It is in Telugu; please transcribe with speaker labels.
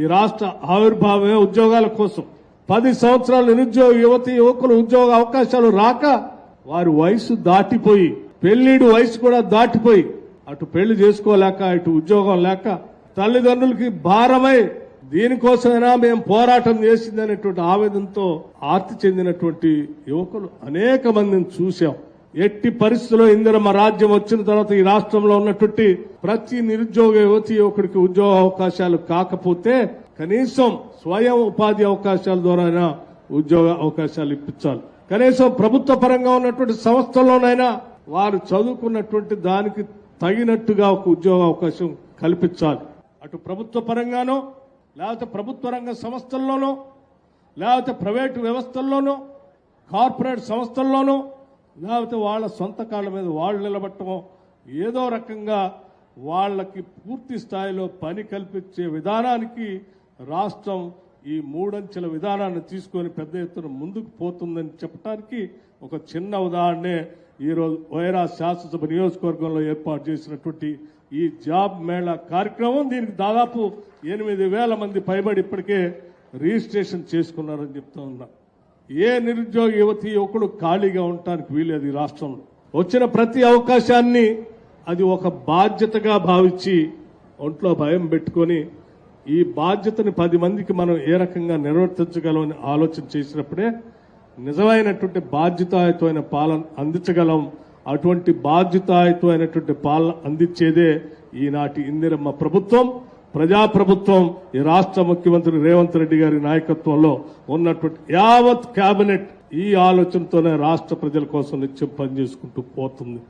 Speaker 1: ఈ రాష్ట్ర ఆవిర్భావమే ఉద్యోగాల కోసం. 10 సంవత్సరాల నిరుద్యోగ యువతి యువకులు ఉద్యోగ అవకాశాలు రాక వారి వయసు దాటిపోయి, పెళ్లిడు వయసు కూడా దాటిపోయి, అటు పెళ్లి చేసుకోలేక ఇటు ఉద్యోగం లేక తల్లిదండ్రులకి భారమై దీనికోసమైనా మేము పోరాటం చేసిందనేటువంటి ఆవేదనతో ఆర్తి చెందినటువంటి యువకులు అనేక మందిని చూశాం. ఎట్టి పరిస్థితుల్లో ఇందిరమ్మ రాజ్యం వచ్చిన తర్వాత ఈ రాష్ట్రంలో ఉన్నటువంటి ప్రతి నిరుద్యోగ యువతి యువకుడికి ఉద్యోగ అవకాశాలు కాకపోతే కనీసం స్వయం ఉపాధి అవకాశాల ద్వారా ఉద్యోగ అవకాశాలు ఇప్పించాలి. కనీసం ప్రభుత్వ పరంగా ఉన్నటువంటి సంస్థల్లోనైనా వారు చదువుకున్నటువంటి దానికి తగినట్టుగా ఒక ఉద్యోగ అవకాశం కల్పించాలి. అటు ప్రభుత్వ పరంగానో, లేకపోతే ప్రభుత్వ రంగ సంస్థల్లోనో, లేకపోతే ప్రైవేటు వ్యవస్థల్లోనో, కార్పొరేట్ సంస్థల్లోనో, లేకపోతే వాళ్ళ సొంత కాళ్ళ మీద వాళ్ళు నిలబట్టడం, ఏదో రకంగా వాళ్ళకి పూర్తి స్థాయిలో పని కల్పించే విధానానికి రాష్ట్రం ఈ 3 అంచెల విధానాన్ని తీసుకొని పెద్ద ఎత్తున ముందుకు పోతుందని చెప్పడానికి ఒక చిన్న ఉదాహరణే ఈరోజు వైరా శాసనసభ నియోజకవర్గంలో ఏర్పాటు చేసినటువంటి ఈ జాబ్ మేళా కార్యక్రమం. దీనికి దాదాపు 8,000 మంది పైబడి ఇప్పటికే రిజిస్ట్రేషన్ చేసుకున్నారని చెప్తా ఉన్నా. ఏ నిరుద్యోగ యువతి యువకుడు ఖాళీగా ఉండటానికి వీలేదు. ఈ రాష్ట్రంలో వచ్చిన ప్రతి అవకాశాన్ని అది ఒక బాధ్యతగా భావించి ఒంట్లో భయం పెట్టుకొని ఈ బాధ్యతని 10 మందికి మనం ఏ రకంగా నిర్వర్తించగలమని ఆలోచన చేసినప్పుడే నిజమైనటువంటి బాధ్యతాయుతమైన పాలన అందించగలం. అటువంటి బాధ్యతాయుతమైనటువంటి పాలన అందించేదే ఈనాటి ఇందిరమ్మ ప్రభుత్వం, ప్రజాప్రభుత్వం. ఈ రాష్ట్ర ముఖ్యమంత్రి రేవంత్ రెడ్డి గారి నాయకత్వంలో ఉన్నటువంటి యావత్ కేబినెట్ ఈ ఆలోచనతోనే రాష్ట్ర ప్రజల కోసం నిత్యం పనిచేసుకుంటూ పోతుంది.